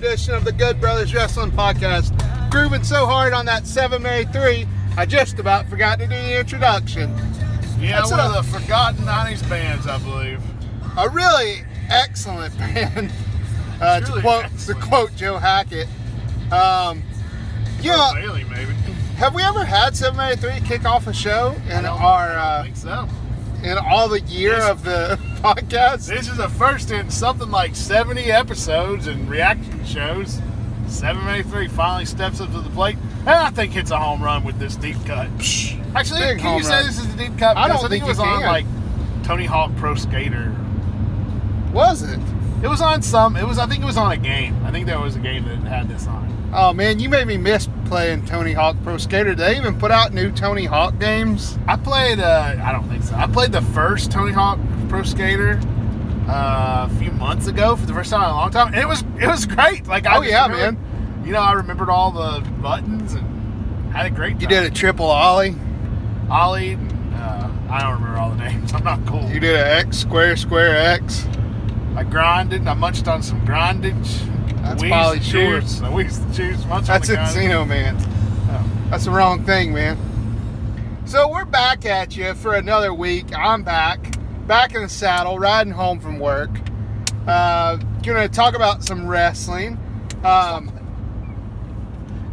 edition of the Good Brothers Wrestling Podcast. Grooving so hard on that 7 Mary 3, I just about forgot to do the introduction. Yeah, one of the forgotten 90s bands, I believe. A really excellent band, to quote Joe Hackett. Bailey, maybe. Have we ever had 7 Mary 3 kick off a show in I think so. In all the year of the podcast? This is the first in something like 70 episodes and reaction shows. 783 finally steps up to the plate, and I think hits a home run with this deep cut. Actually, can you say this is a deep cut? I don't think think it was you on can. like Tony Hawk Pro Skater. Was it? It was on some. I think it was on a game. I think there was a game that had this on. Oh man, you made me miss playing Tony Hawk Pro Skater. Did they even put out new Tony Hawk games? I played. I don't think so. I played the first Tony Hawk Pro Skater a few months ago for the first time in a long time, and it was great. Like, man. You know, I remembered all the buttons and had a great time. You did a triple ollie. Ollie. I don't remember all the names. I'm not cool. You did an X square X. I grinded. I munched on some grindage. That's Polly Shorts. I wheezed the juice. That's Encino, man. Oh. That's the wrong thing, man. So we're back at you for another week. I'm back in the saddle, riding home from work. Gonna talk about some wrestling.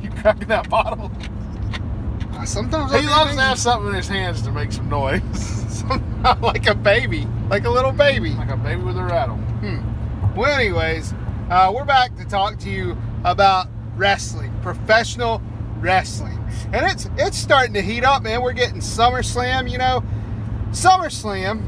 You cracking that bottle? Sometimes He loves to have something in his hands to make some noise. like a baby, like a little baby. Like a baby with a rattle. Well, anyways, we're back to talk to you about wrestling, professional wrestling. And it's starting to heat up, man. We're getting SummerSlam, you know. SummerSlam,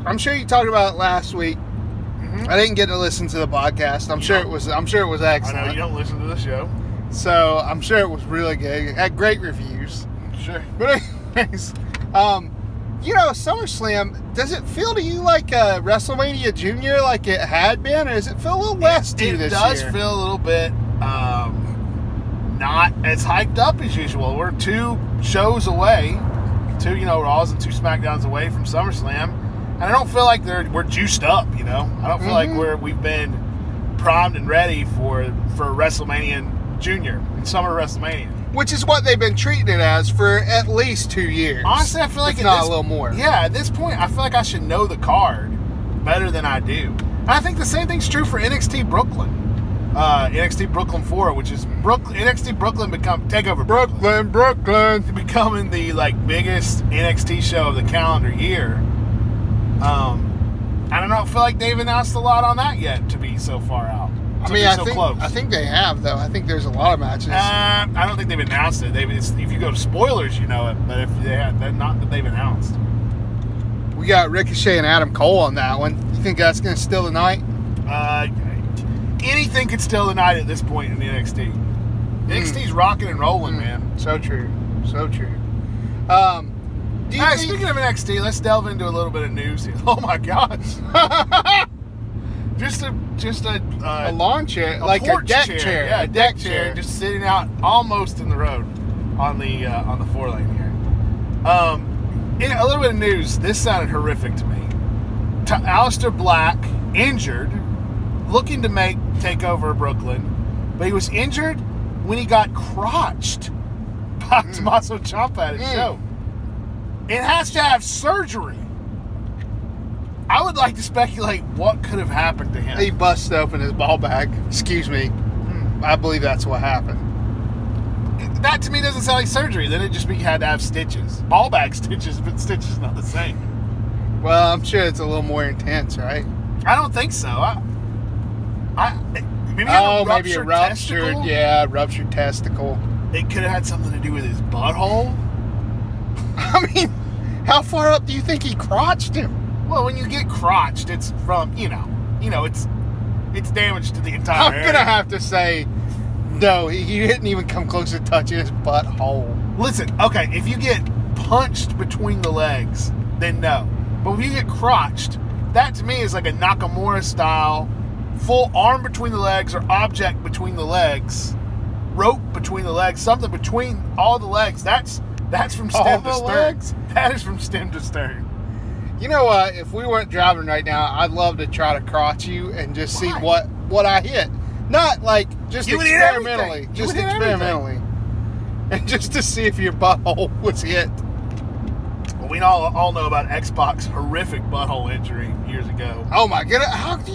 I'm sure you talked about it last week. Mm-hmm. I didn't get to listen to the podcast. I'm sure it was excellent. I know you don't listen to the show. So I'm sure it was really good. It had great reviews. Sure. But anyways, you know, SummerSlam, does it feel to you like a WrestleMania Junior like it had been, or does it feel a little less to you this year? It does feel a little bit not as hyped up as usual. We're 2 shows away, 2, Raws and 2 SmackDowns away from SummerSlam, and I don't feel like we're juiced up, you know? I don't feel like we've been primed and ready for WrestleMania Junior and Summer WrestleMania. Which is what they've been treating it as for at least 2 years. Honestly, I feel like it's not a little more. Yeah, at this point, I feel like I should know the card better than I do. And I think the same thing's true for NXT Brooklyn. NXT Brooklyn 4, which is NXT Brooklyn TakeOver Brooklyn. Becoming the biggest NXT show of the calendar year. I don't know. I feel like they've announced a lot on that yet to be so far out. I think they have, though. I think there's a lot of matches. I don't think they've announced it. If you go to spoilers, you know it. But if they have, they're not that they've announced. We got Ricochet and Adam Cole on that one. You think that's going to steal the night? Anything could steal the night at this point in NXT. NXT's rocking and rolling, man. So true. So true. Speaking of NXT, let's delve into a little bit of news here. Oh my gosh. Just a lawn chair, like a deck chair. Yeah, a deck chair, just sitting out almost in the road on the 4-lane here. A little bit of news. This sounded horrific to me. Aleister Black injured, looking to take over Brooklyn, but he was injured when he got crotched by Tommaso Ciampa at his show. It has to have surgery. I would like to speculate what could have happened to him. He busted open his ball bag. Excuse me. I believe that's what happened. That to me doesn't sound like surgery. Then it just had to have stitches. Ball bag stitches, but stitches not the same. Well, I'm sure it's a little more intense, right? I don't think so. Maybe a ruptured testicle. It could have had something to do with his butthole. I mean, how far up do you think he crotched him? Well, when you get crotched, it's from, it's damage to the entire area. I'm going to have to say, no, he didn't even come close to touching his butthole. Listen, okay, if you get punched between the legs, then no. But if you get crotched, that to me is like a Nakamura style, full arm between the legs or object between the legs, rope between the legs, something between all the legs. That's from stem to stern. Legs? That is from stem to stern. You know what? If we weren't driving right now, I'd love to try to crotch you and just see what I hit. Not like just You would hit experimentally. everything. Just You would hit experimentally. And just to see if your butthole was hit. Well, we all know about X-Pac's horrific butthole injury years ago. Oh my goodness! How'd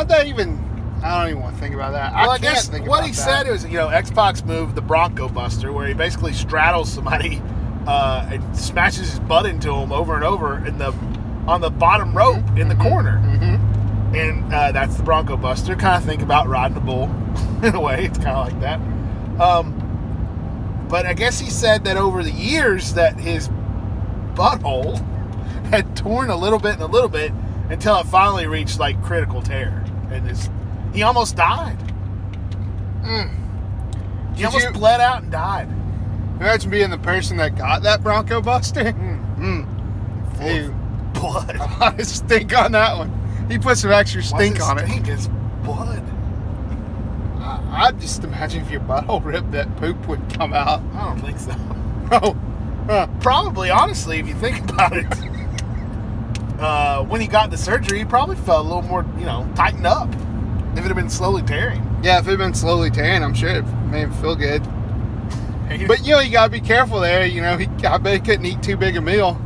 that even? I don't even want to think about that. Well, I can't guess think what about he that. said was, X-Pac's move, the Bronco Buster, where he basically straddles somebody and smashes his butt into him over and over on the bottom rope in the corner. Mm-hmm. And that's the Bronco Buster. Kind of think about riding a bull in a way. It's kind of like that. But I guess he said that over the years that his butthole had torn a little bit until it finally reached like critical tear. And he almost died. He almost bled out and died. Imagine being the person that got that Bronco Buster. Dude, Blood. a lot of stink on that one. He put some extra stink on it. Stink is blood. I'd just imagine if your butthole ripped, that poop would come out. I don't think so. Oh, Probably, honestly, if you think about it. When he got the surgery, he probably felt a little more, tightened up. If it had been slowly tearing. yeah. If it had been slowly tearing, I'm sure it made him feel good. But you gotta be careful there. I bet he couldn't eat too big a meal.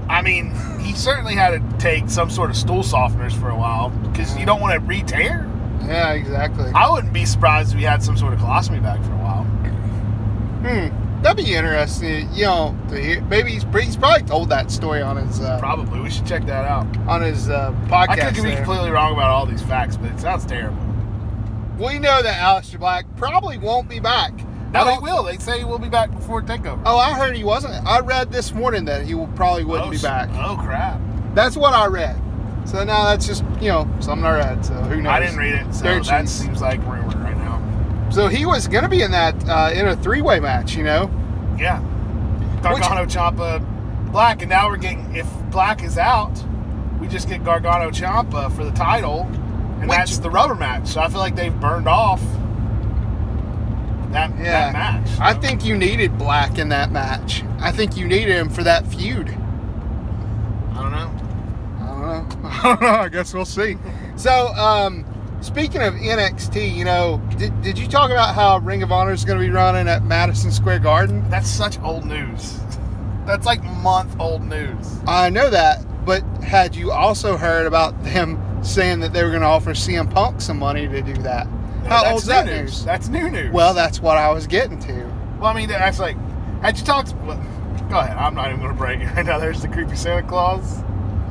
I mean, he certainly had to take some sort of stool softeners for a while because you don't want to re-tear. Yeah, exactly. I wouldn't be surprised if he had some sort of colostomy bag for a while. That'd be interesting, to hear. Maybe he's probably told that story on his Probably. We should check that out. Podcast. I could be there. completely wrong about all these facts, but it sounds terrible. We know that Aleister Black probably won't be back. No, he will. They say he will be back before TakeOver. Oh, I heard he wasn't. I read this morning that he probably wouldn't be back. Oh, crap. That's what I read. So now that's just, something I read. So who knows? I didn't read it, so Dirt that sheets. seems like rumor right now. So he was going to be in that, in a three-way match, Yeah. Gargano, Ciampa, Black, and now we're getting, if Black is out, we just get Gargano, Ciampa for the title, and that's the rubber match. So I feel like they've burned off that match. So. I think you needed Black in that match. I think you needed him for that feud. I don't know. I guess we'll see. So, speaking of NXT, did you talk about how Ring of Honor is going to be running at Madison Square Garden? That's such old news. That's like month-old news. I know that, but had you also heard about them saying that they were going to offer CM Punk some money to do that? How old's that news? That's new news. Well, that's what I was getting to. Well, I mean, that's like, had you talked? Well, go ahead. I'm not even going to break it right now. There's the creepy Santa Claus.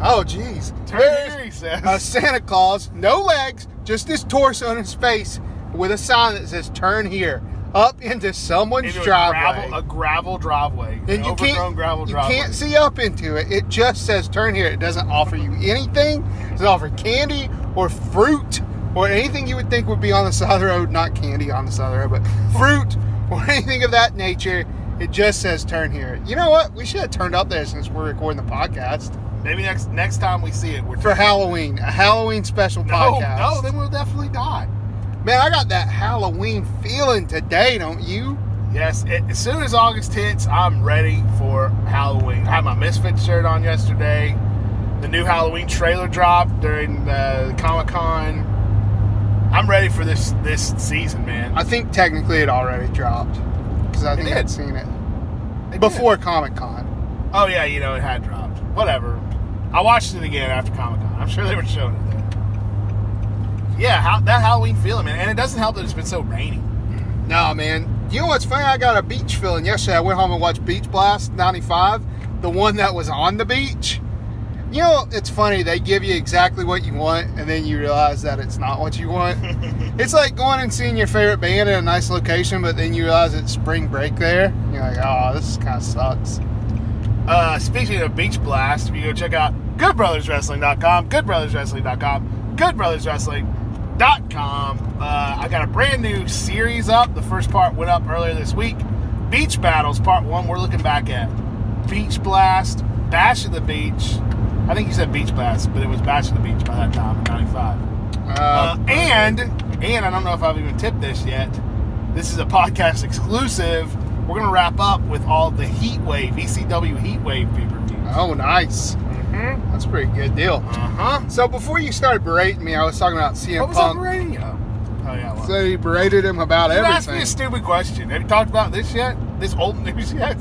Oh, jeez. Turn here, he says. A Santa Claus, no legs, just his torso and his face, with a sign that says "Turn here," up into someone's driveway. A gravel driveway. And you gravel driveway. can't see up into it. It just says "Turn here." It doesn't offer you anything. It doesn't offer candy or fruit or anything you would think would be on the side of the road. Not candy on the side of the road, but fruit or anything of that nature. It just says "Turn here." You know what? We should have turned up there since we're recording the podcast. Maybe next time we see it, we're for Halloween, a Halloween special podcast. No, then we'll definitely die. Man, I got that Halloween feeling today, don't you? Yes, as soon as August hits, I'm ready for Halloween. I had my Misfits shirt on yesterday. The new Halloween trailer dropped during the Comic-Con. I'm ready for this season, man. I think technically it already dropped because I think I'd seen it before Comic-Con. Oh yeah, it had dropped. Whatever. I watched it again after Comic-Con. I'm sure they were showing it there. Yeah, that Halloween feeling, man. And it doesn't help that it's been so rainy. No, man. You know what's funny? I got a beach feeling yesterday. I went home and watched Beach Blast 95, the one that was on the beach. It's funny. They give you exactly what you want, and then you realize that it's not what you want. It's like going and seeing your favorite band in a nice location, but then you realize it's spring break there. You're like, oh, this kind of sucks. Speaking of Beach Blast, if you go check out goodbrotherswrestling.com, goodbrotherswrestling.com, goodbrotherswrestling.com. I got a brand new series up. The first part went up earlier this week. Beach Battles, Part 1. We're looking back at Beach Blast, Bash of the Beach. I think you said Beach Blast, but it was Bash of the Beach by that time in 95. And I don't know if I've even tipped this yet. This is a podcast exclusive. We're going to wrap up with all the Heatwave, ECW Heatwave pay-per-views. Oh, nice. Mm-hmm. Mm-hmm. That's a pretty good deal. Uh-huh. So before you started berating me, I was talking about CM What was I Punk. berating you? Oh, yeah. Well. So he berated him about You everything. asked me a stupid question. Have you talked about this yet? This old news yet?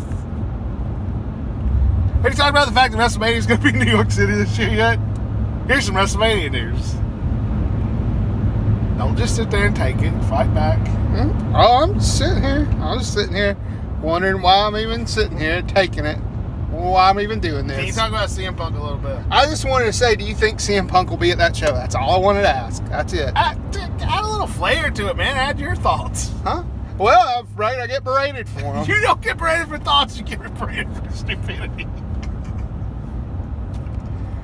Have you talked about the fact that WrestleMania is going to be in New York City this year yet? Here's some WrestleMania news. Don't just sit there and take it. Fight back. Oh, I'm just sitting here. I'm just sitting here wondering why I'm even sitting here taking it. Why I'm even doing this. Can you talk about CM Punk a little bit? I just wanted to say, do you think CM Punk will be at that show? That's all I wanted to ask. That's it. Add a little flair to it, man. Add your thoughts. Huh? Well, right, I get berated for them. You don't get berated for thoughts. You get berated for stupidity.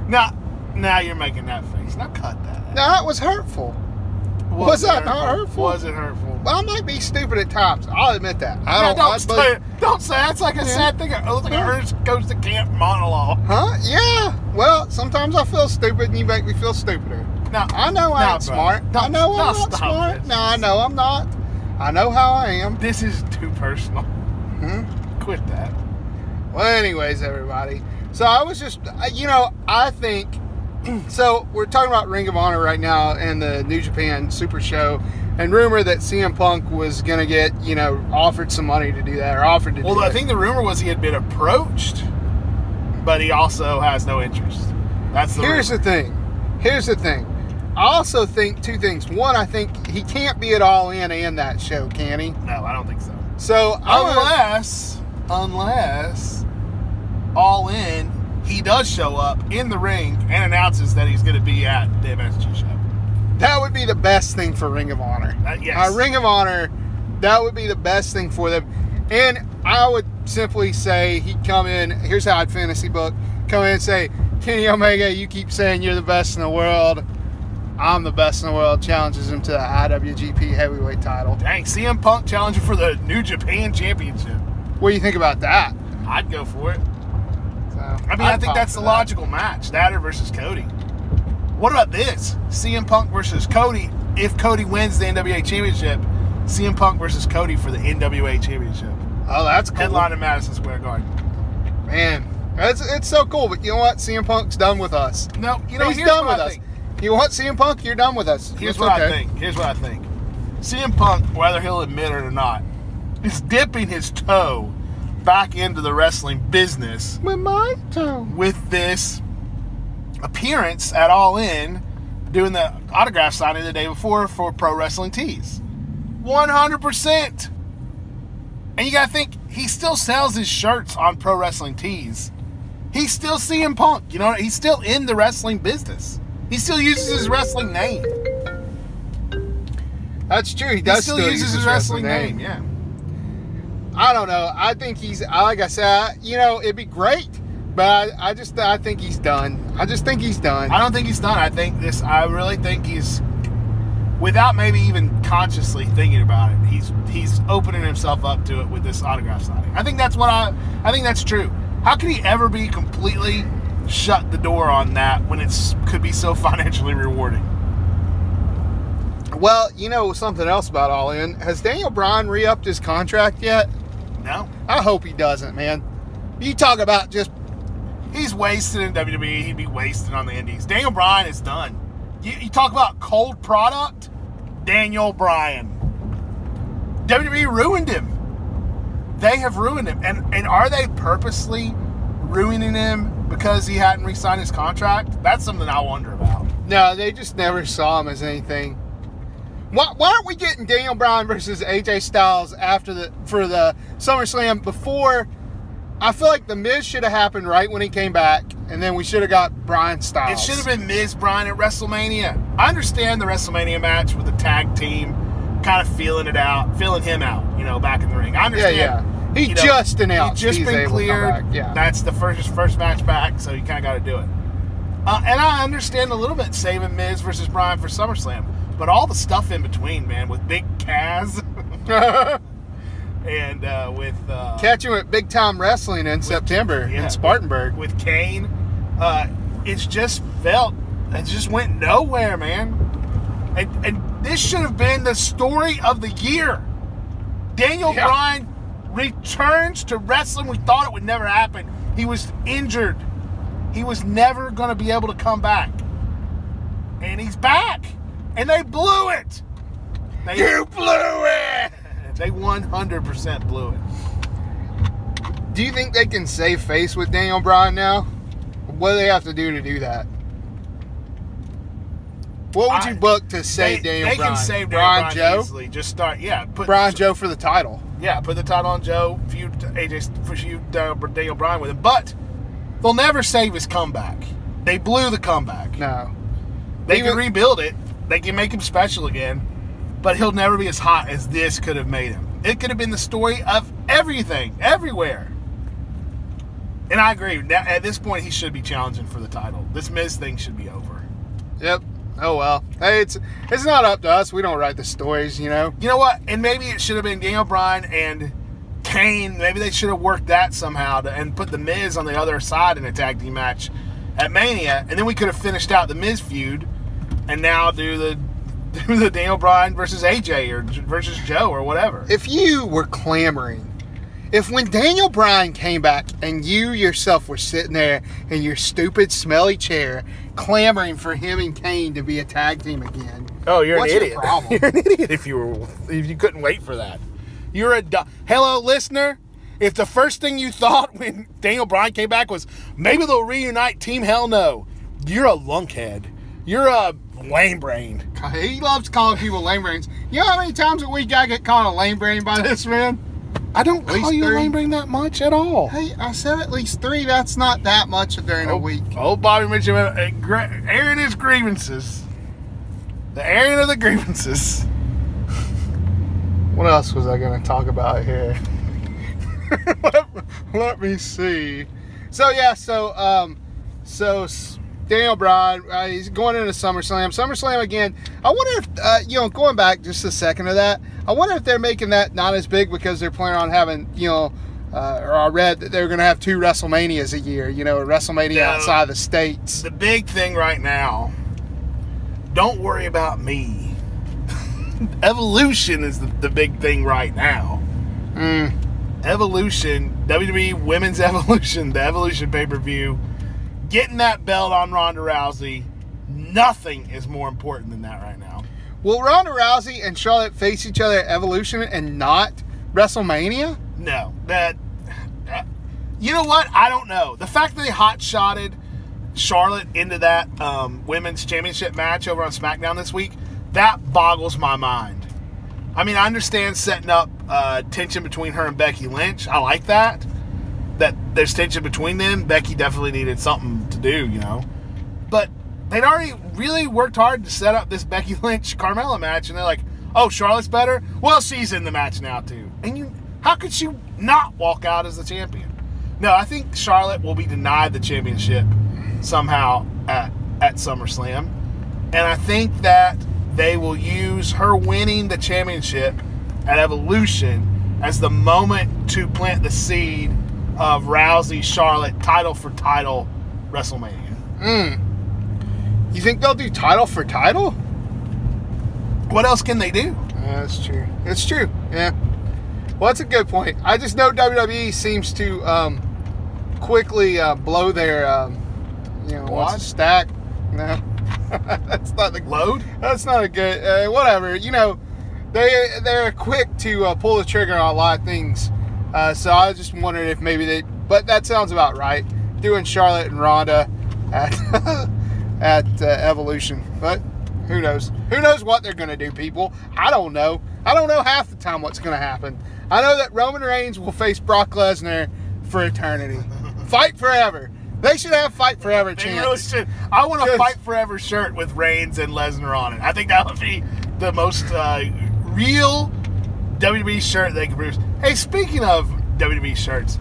Now you're making that face. Now cut that. No, that was hurtful. Was that not hurtful? Was it hurtful? Well, I might be stupid at times. I'll admit that. Don't say that's like a sad thing. It looks like a Ernest Goes to Camp monologue. Huh? Yeah. Well, sometimes I feel stupid and you make me feel stupider. Now, I know I ain't smart. I know I'm not smart. This. No, I know I'm not. I know how I am. This is too personal. Quit that. Well, anyways, everybody. So I was just, I think, so we're talking about Ring of Honor right now and the New Japan Super Show, and rumor that CM Punk was going to get, offered some money to do that, or offered to do that. Well, I think the rumor was he had been approached, but he also has no interest. That's the Here's rumor. the thing. I also think two things. One, I think he can't be at All In and that show, can he? No, I don't think so. So Unless All In, he does show up in the ring and announces that he's going to be at the MSG show. that would be the best thing for Ring of Honor. Yes. Ring of Honor, that would be the best thing for them. And I would simply say he'd come in, here's how I'd fantasy book, come in and say, Kenny Omega, you keep saying you're the best in the world. I'm the best in the world. Challenges him to the IWGP Heavyweight title. Dang, CM Punk challenging for the New Japan Championship. What do you think about that? I'd go for it. So, I think that's the logical match. That or versus Cody. What about this? CM Punk versus Cody. If Cody wins the NWA Championship, CM Punk versus Cody for the NWA Championship. Oh, that's cool. Headline in Madison Square Garden. Man, it's so cool. But you know what? CM Punk's done with us. No, He's here's done what with I us. think. You want CM Punk? You're done with us. Here's It's what I okay. think. CM Punk, whether he'll admit it or not, is dipping his toe back into the wrestling business With my toe. with this appearance at All In, doing the autograph signing the day before for Pro Wrestling Tees. 100%. And you gotta think, he still sells his shirts on Pro Wrestling Tees. He's still CM Punk, he's still in the wrestling business. He still uses his wrestling name. That's true. He He does still uses his wrestling name, yeah. I don't know. I think he's, like I said, it'd be great, but I think he's done. I just think he's done. I don't think he's done. I really think he's, without maybe even consciously thinking about it, he's opening himself up to it with this autograph signing. I think that's true. How could he ever be completely shut the door on that when it could be so financially rewarding? Well, something else about All In. Has Daniel Bryan re-upped his contract yet? No. I hope he doesn't, man. You talk about just... He's wasted in WWE. He'd be wasted on the indies. Daniel Bryan is done. You talk about cold product? Daniel Bryan. WWE ruined him. They have ruined him. And are they purposely ruining him because he hadn't re-signed his contract? That's something I wonder about. No, they just never saw him as anything. Why aren't we getting Daniel Bryan versus AJ Styles for the SummerSlam before? I feel like the Miz should have happened right when he came back, and then we should have got Bryan Styles. It should have been Miz Bryan at WrestleMania. I understand the WrestleMania match with the tag team, kind of feeling him out, back in the ring. I understand. Yeah. He just announced he's he's been able to come cleared. back. Yeah. That's the first match back, so you kind of got to do it. And I understand a little bit saving Miz versus Bryan for SummerSlam, but all the stuff in between, man, with Big Kaz and with Catch him at Big Time Wrestling in September in Spartanburg. with Kane, it just went nowhere, man. And this should have been the story of the year. Daniel Bryan returns to wrestling. We thought it would never happen. He was injured. he was never going to be able to come back. And he's back. And they blew it. You blew it! They 100% blew it. Do you think they can save face with Daniel Bryan now? What do they have to do that? What would you book to save Daniel Bryan? They can save Daniel Bryan Joe? easily. Just start, put Bryan Joe for the title. Yeah, put the title on Joe, feud Daniel Bryan with him. But they'll never save his comeback. They blew the comeback. No. They can rebuild it. They can make him special again. But he'll never be as hot as this could have made him. It could have been the story of everything, everywhere. And I agree. At this point, he should be challenging for the title. This Miz thing should be over. Yep. Oh, well. Hey, it's not up to us. We don't write the stories, You know what? And maybe it should have been Daniel Bryan and Kane. Maybe they should have worked that somehow and put the Miz on the other side in a tag team match at Mania. And then we could have finished out the Miz feud and now do the Daniel Bryan versus AJ or versus Joe or whatever. If you were clamoring, if when Daniel Bryan came back and you yourself were sitting there in your stupid, smelly chair clamoring for him and Kane to be a tag team again. Oh, you're an idiot. Your problem? You're an idiot if you couldn't wait for that. You're hello, listener. If the first thing you thought when Daniel Bryan came back was maybe they'll reunite Team Hell No, you're a lunkhead. You're a lame brain. He loves calling people lame brains. You know how many times a week I get called a lame brain by this man? I don't call you a lame brain that much at all. Hey, I said at least 3. That's not that much during a week. Oh, Bobby Mitchell airing his grievances. The airing of the grievances. What else was I going to talk about here? let me see. So Daniel Bryan, he's going into SummerSlam. SummerSlam again. I wonder if, going back just a second to that, I wonder if they're making that not as big because they're planning on having, or I read that they're going to have 2 WrestleManias a year, a WrestleMania outside the States. The big thing right now, don't worry about me. Evolution is the big thing right now. Evolution, WWE Women's Evolution, the Evolution pay-per-view, getting that belt on Ronda Rousey, nothing is more important than that right now. Will Ronda Rousey and Charlotte face each other at Evolution and not WrestleMania? No. You know what? I don't know. The fact that they hot-shotted Charlotte into that women's championship match over on SmackDown this week, that boggles my mind. I mean, I understand setting up tension between her and Becky Lynch. I like that there's tension between them. Becky definitely needed something to do, But they'd already really worked hard to set up this Becky Lynch-Carmella match, and they're like, oh, Charlotte's better? Well, she's in the match now, too. And how could she not walk out as the champion? No, I think Charlotte will be denied the championship somehow at SummerSlam. And I think that they will use her winning the championship at Evolution as the moment to plant the seed of Rousey, Charlotte, title for title WrestleMania. You think they'll do title for title? What else can they do? That's true. It's true. Yeah. Well, that's a good point. I just know WWE seems to quickly blow their, what's a stack? No. That's not the load. That's not a good. Whatever. They're quick to pull the trigger on a lot of things. So I was just wondering if maybe but that sounds about right. Doing Charlotte and Ronda at Evolution, but who knows? Who knows what they're gonna do, people? I don't know. I don't know half the time what's gonna happen. I know that Roman Reigns will face Brock Lesnar for eternity. Fight forever. They should have Fight Forever chance. They really should. I want a Fight Forever shirt with Reigns and Lesnar on it. I think that would be the most real WWE shirt they could produce. Hey, speaking of WWE shirts,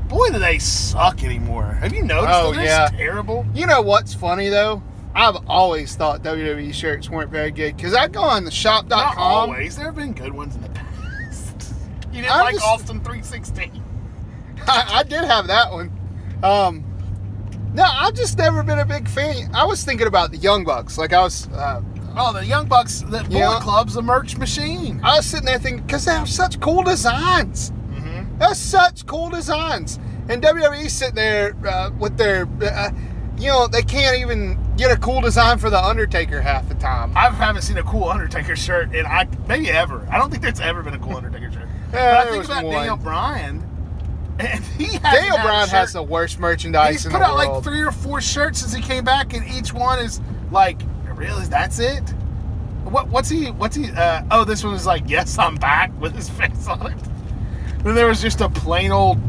boy, do they suck anymore. Have you noticed that they're terrible? You know what's funny, though? I've always thought WWE shirts weren't very good because I go on the shop.com. Not always. There have been good ones in the past. You didn't like Austin 316. I did have that one. No, I've just never been a big fan. I was thinking about the Young Bucks. Like I was... the Young Bucks, the Bullet Club's a merch machine. I was sitting there thinking, because they have such cool designs. That's such cool designs. And WWE's sitting there with their... they can't even get a cool design for the Undertaker half the time. I haven't seen a cool Undertaker shirt in maybe ever. I don't think there's ever been a cool Undertaker shirt. Yeah, but I think about one. Daniel Bryan, and Daniel Bryan has the worst merchandise in the world. He's put out like 3 or 4 shirts since he came back, and each one is like, really, that's it? What's he? Oh, this one is like, yes, I'm back, with his face on it. Then there was just a plain old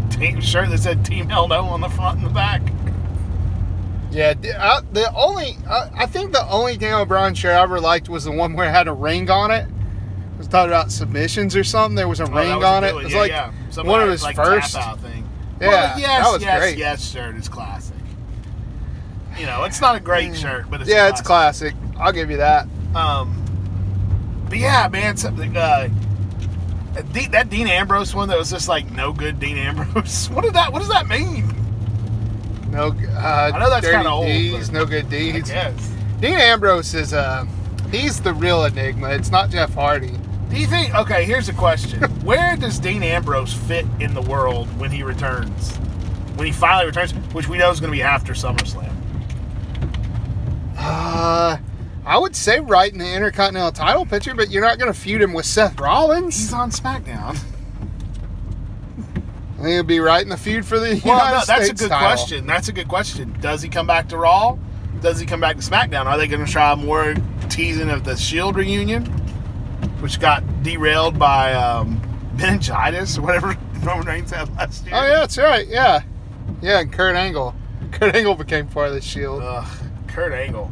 shirt that said Team Hell No on the front and the back. Yeah, I think the only Daniel Bryan shirt I ever liked was the one where it had a ring on it. It was talking about submissions or something. There was a ring on it. It was one of his first. Tap out thing. Yeah, well, yes, that was great. Yes, shirt is classic. It's not a great shirt, but it's classic. It's classic. I'll give you that. But yeah, man, that Dean Ambrose one that was just like no good Dean Ambrose. What does that mean? No, I know that's kind of old. D's, no good deeds. Yes. Dean Ambrose is he's the real enigma. It's not Jeff Hardy. Do you think? Okay, here's a question: where does Dean Ambrose fit in the world when he returns? When he finally returns, which we know is going to be after SummerSlam. I would say right in the Intercontinental title picture, but you're not going to feud him with Seth Rollins. He's on SmackDown. I think he'll be right in the feud for the United States that's a good title. question. That's a good question. Does he come back to Raw? Does he come back to SmackDown? Are they going to try more teasing of the Shield reunion, which got derailed by meningitis or whatever Roman Reigns had last year? Oh, yeah, that's right. Yeah. Yeah, and Kurt Angle. Kurt Angle became part of the Shield. Kurt Angle.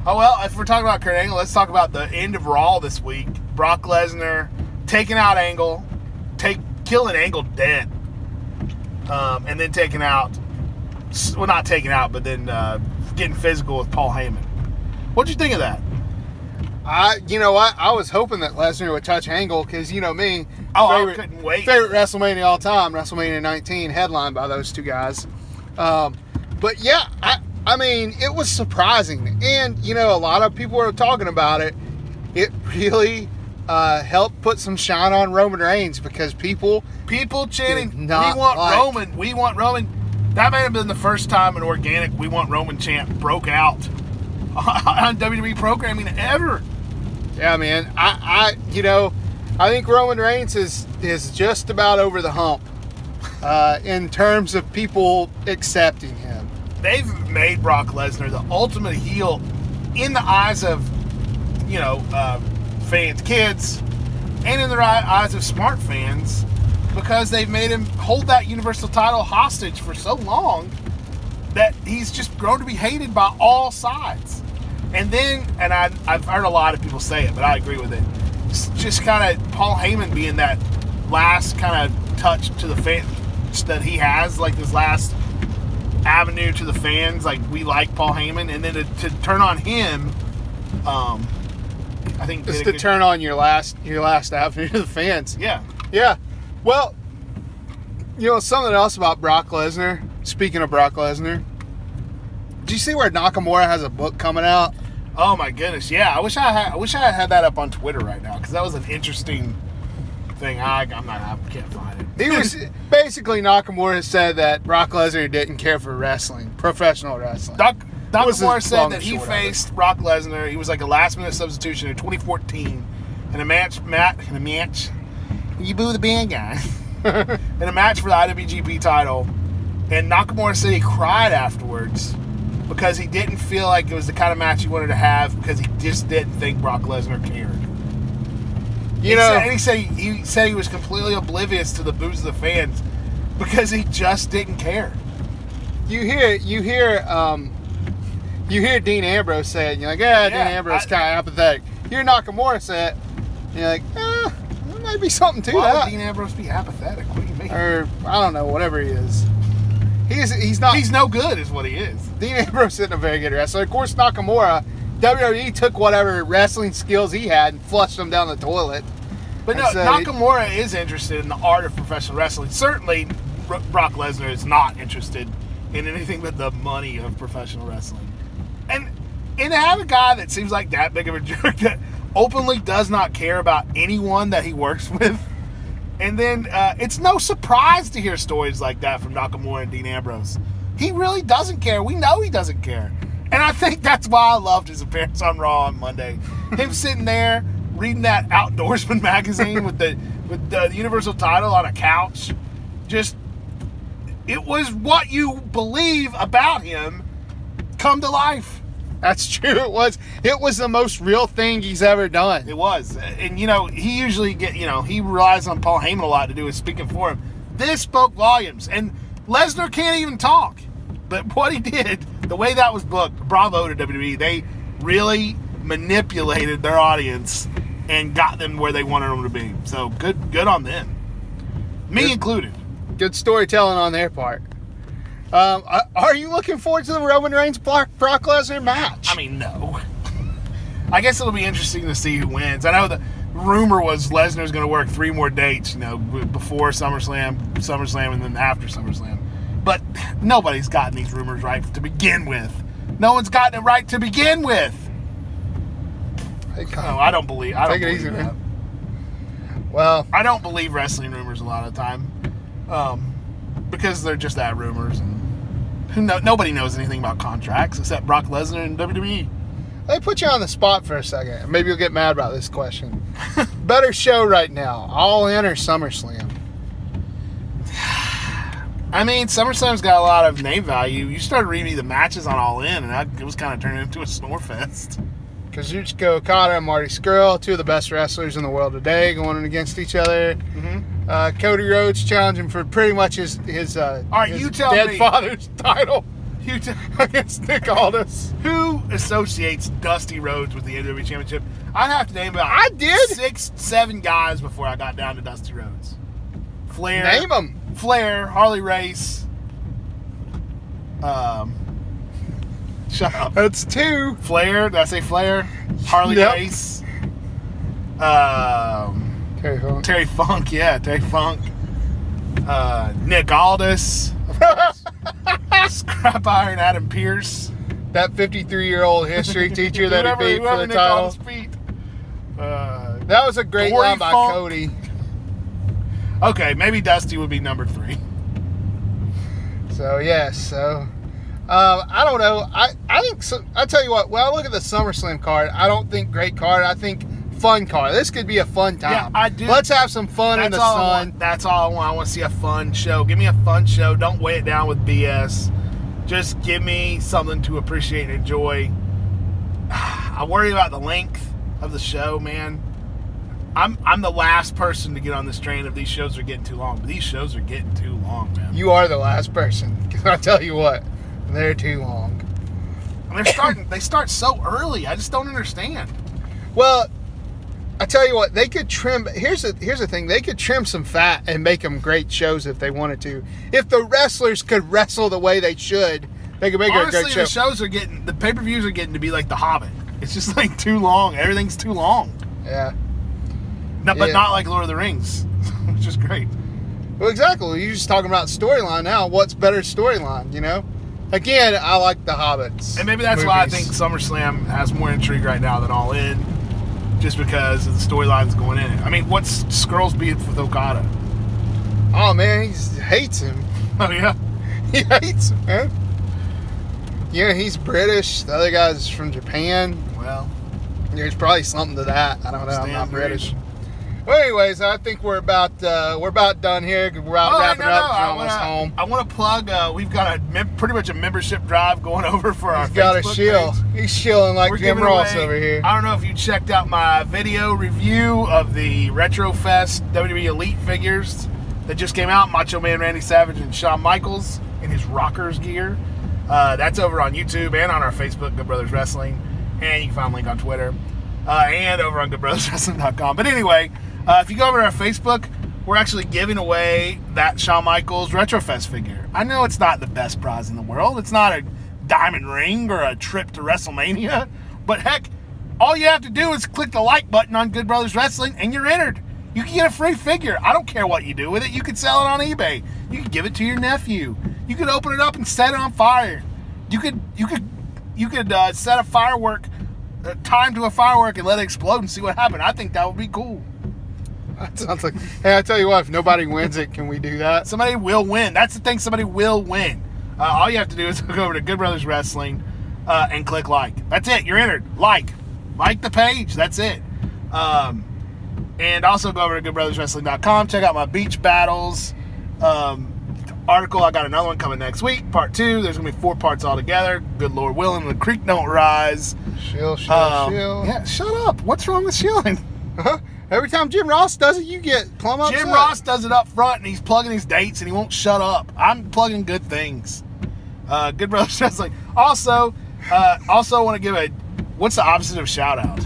Oh, well, if we're talking about Kurt Angle, let's talk about the end of Raw this week. Brock Lesnar taking out Angle, killing Angle dead, and then taking out, well, not taking out, but then getting physical with Paul Heyman. What'd you think of that? You know what? I was hoping that Lesnar would touch Angle because, you know me. I couldn't wait. Favorite WrestleMania all time, WrestleMania 19, headlined by those two guys. But yeah, I mean, it was surprising. And, a lot of people were talking about it. It really helped put some shine on Roman Reigns because people chanting, we want Roman. That may have been the first time an organic "We Want Roman" chant broke out on WWE programming ever. Yeah, man. I think Roman Reigns is just about over the hump in terms of people accepting him. They've made Brock Lesnar the ultimate heel in the eyes of, fans, kids, and in the eyes of smart fans because they've made him hold that Universal title hostage for so long that he's just grown to be hated by all sides. And then, and I've heard a lot of people say it, but I agree with it, it's just kind of Paul Heyman being that last kind of touch to the fans that he has, like this last avenue to the fans, like we like Paul Heyman, and then to turn on him, I think it's to turn on your last avenue to the fans. Yeah. Well, something else about Brock Lesnar. Speaking of Brock Lesnar, did you see where Nakamura has a book coming out? Oh my goodness, yeah. I wish I had that up on Twitter right now because that was an interesting thing. I can't find it. He was basically Nakamura said that Brock Lesnar didn't care for wrestling, professional wrestling. Nakamura said that he faced Brock Lesnar. He was like a last-minute substitution in 2014 in a match. You boo the bad guy. In a match for the IWGP title, and Nakamura said he cried afterwards because he didn't feel like it was the kind of match he wanted to have because he just didn't think Brock Lesnar cared. He said he was completely oblivious to the boos of the fans because he just didn't care. You hear Dean Ambrose say it, and you're like, Dean Ambrose is kind of apathetic. You hear Nakamura say it, and you're like, there might be something to that. Why would Dean Ambrose be apathetic? What do you mean? Or, I don't know, whatever he is. He's not. He's no good is what he is. Dean Ambrose isn't a very good wrestler. Of course, Nakamura, WWE took whatever wrestling skills he had and flushed them down the toilet. But no, Nakamura is interested in the art of professional wrestling. Certainly, Brock Lesnar is not interested in anything but the money of professional wrestling. And to have a guy that seems like that big of a jerk that openly does not care about anyone that he works with, and then it's no surprise to hear stories like that from Nakamura and Dean Ambrose. He really doesn't care. We know he doesn't care. And I think that's why I loved his appearance on Raw on Monday. Him sitting there reading that Outdoorsman magazine with the Universal title on a couch. Just, it was what you believe about him come to life. That's true. It was the most real thing he's ever done. It was. And, he usually he relies on Paul Heyman a lot to do his speaking for him. This spoke volumes. And Lesnar can't even talk. But what he did, the way that was booked, bravo to WWE. They really manipulated their audience and got them where they wanted them to be. So good on them. Me included. Good storytelling on their part. Are you looking forward to the Roman Reigns Brock Lesnar match? I mean, no. I guess it'll be interesting to see who wins. I know the rumor was Lesnar's going to work 3 more dates, before SummerSlam, and then after SummerSlam. But nobody's gotten these rumors right to begin with. No one's gotten it right to begin with. No, I don't believe. Take it easy, man. Well, I don't believe wrestling rumors a lot of the time, because they're just that, rumors, and nobody knows anything about contracts except Brock Lesnar and WWE. Let me put you on the spot for a second. Maybe you'll get mad about this question. Better show right now, All In or SummerSlam? I mean, SummerSlam's got a lot of name value. You started reading the matches on All In, and it was kind of turning into a snore fest. Kazuchika Okada and Marty Scurll, 2 of the best wrestlers in the world today, going against each other. Mm-hmm. Cody Rhodes challenging for pretty much his dead father's title against Nick Aldis. Who associates Dusty Rhodes with the WWE Championship? I'd have to name about 6-7 guys before I got down to Dusty Rhodes. Flair. Name them. Flair, Harley Race. Shut up. That's 2. Flair. Did I say Flair? Harley Race. Terry Funk. Yeah, Terry Funk. Nick Aldis. Of course. Scrap Iron Adam Pearce. That 53-year-old history teacher that he beat for the title. That was a great line by Cody. Okay, maybe Dusty would be number 3. So, yes. I don't know. I think so. I tell you what. When I look at the SummerSlam card, I don't think great card. I think fun card. This could be a fun time. Yeah, I do. Let's have some fun in the sun. That's all I want. I want to see a fun show. Give me a fun show. Don't weigh it down with BS. Just give me something to appreciate and enjoy. I worry about the length of the show, man. I'm the last person to get on this train if these shows are getting too long. But these shows are getting too long, man. You are the last person. Because I tell you what, they're too long. And they start so early. I just don't understand. Well, I tell you what, they could trim. Here's the thing. They could trim some fat and make them great shows if they wanted to. If the wrestlers could wrestle the way they should, they could make a great show. The pay-per-views are getting to be like The Hobbit. It's just like too long. Everything's too long. Yeah. No, but not like Lord of the Rings, which is great. Well, exactly. You're just talking about storyline now. What's better storyline, Again, I like The Hobbits. And maybe that's why I think SummerSlam has more intrigue right now than All In, just because of the storylines going in it. I mean, what's Skrull's beef with Okada? Oh, man, he hates him. Oh, yeah? He hates him, man. He's British. The other guy's from Japan. Well, there's probably something to that. I don't know. I'm not British. Well, anyways, I think we're about done here. We're wrapping up. We're almost home. I want to plug. We've got pretty much a membership drive going over for our. He's got Facebook a shill. page. He's shilling like Jim Ross over here. I don't know if you checked out my video review of the RetroFest WWE Elite figures that just came out. Macho Man Randy Savage and Shawn Michaels in his Rockers gear. That's over on YouTube and on our Facebook, Good Brothers Wrestling, and you can find a link on Twitter and over on GoodBrothersWrestling.com. But anyway. If you go over to our Facebook, we're actually giving away that Shawn Michaels RetroFest figure. I know it's not the best prize in the world. It's not a diamond ring or a trip to WrestleMania. But heck, all you have to do is click the like button on Good Brothers Wrestling and you're entered. You can get a free figure. I don't care what you do with it. You could sell it on eBay. You could give it to your nephew. You could open it up and set it on fire. You could set a firework, time to a firework and let it explode and see what happened. I think that would be cool. That sounds like, hey, I tell you what, if nobody wins it, can we do that? Somebody will win. That's the thing, somebody will win. All you have to do is go over to Good Brothers Wrestling and click like. That's it. You're entered. Like the page. That's it. And also go over to goodbrotherswrestling.com. Check out my beach battles article. I got another one coming next week, part 2. There's gonna be 4 parts altogether. Good Lord willing, the creek don't rise. Shill. Yeah, shut up. What's wrong with shilling? Every time Jim Ross does it, you get plumb upset. Jim Ross does it up front, and he's plugging his dates, and he won't shut up. I'm plugging good things. Good Brothers Wrestling. Also want to give what's the opposite of shout out?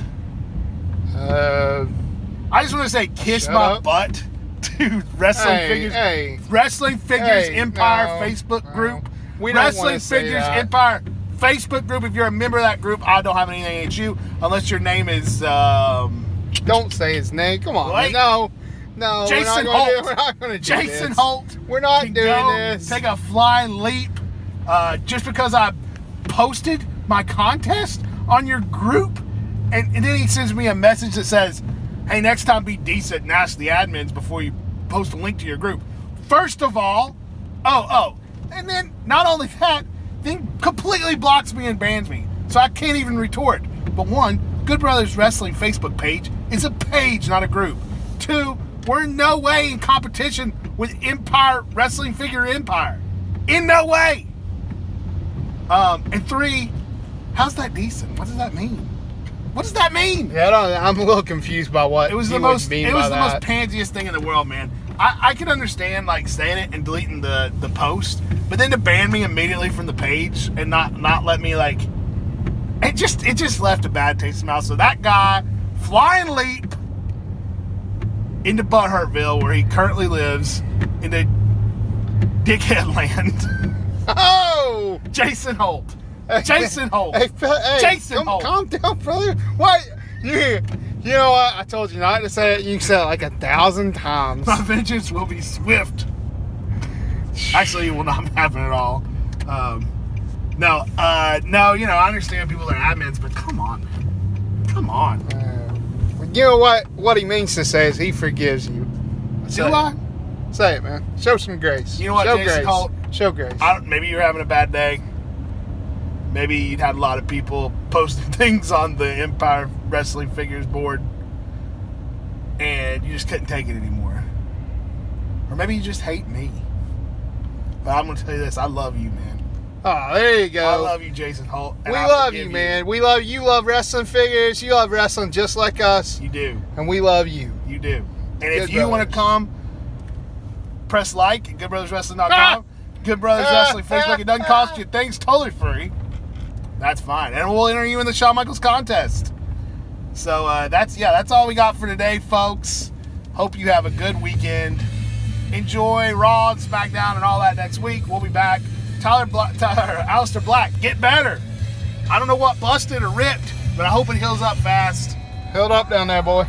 I just want to say kiss my butt to Wrestling Figures Empire Facebook group. We don't Wrestling wanna say Figures that. Empire Facebook group. If you're a member of that group, I don't have anything against you unless your name is. Don't say his name. Come on. Wait. No. Jason we're Holt. not going to do Jason this. Holt. We're not can doing go this. Take a flying leap. Just because I posted my contest on your group, and then he sends me a message that says, "Hey, next time be decent and ask the admins before you post a link to your group." First of all, and then not only that, then completely blocks me and bans me, so I can't even retort. But 1, Good Brothers Wrestling Facebook page is a page, not a group. 2, we're in no way in competition with Empire Wrestling Figure Empire. In no way. And 3, how's that decent? What does that mean? What does that mean? Yeah, I'm a little confused by what It was the most pansiest thing in the world, man. I could understand like saying it and deleting the post, but then to ban me immediately from the page and not let me like it just left a bad taste in my mouth. So that guy, flying leap into Butthurtville, where he currently lives, into Dickhead Land. Oh! Jason Holt. Jason Holt. Hey, Jason Holt. Calm down, brother. What? You know what? I told you not to say it. You said it like 1,000 times. My vengeance will be swift. Actually, it will not happen at all. No, you know, I understand people that are admins, but come on, man. Come on. You know what? What he means to say is he forgives you. Do I? Say it, man. Show some grace. You know what, Show Jason grace. Holt? Show grace. Maybe you're having a bad day. Maybe you'd had a lot of people posting things on the Empire Wrestling Figures board, and you just couldn't take it anymore. Or maybe you just hate me. But I'm going to tell you this. I love you, man. Oh, there you go. I love you, Jason Holt. We love you, man. We love you. Love wrestling figures. You love wrestling just like us. You do. And we love you. You do. And Good if you want to come, press like at goodbrotherswrestling.com. Good Brothers Wrestling Facebook. It doesn't cost you. Things totally free. That's fine. And we'll enter you in the Shawn Michaels contest. So that's all we got for today, folks. Hope you have a good weekend. Enjoy Raw and SmackDown and all that next week. We'll be back. Aleister Black, get better. I don't know what busted or ripped, but I hope it heals up fast. Held up down there, boy.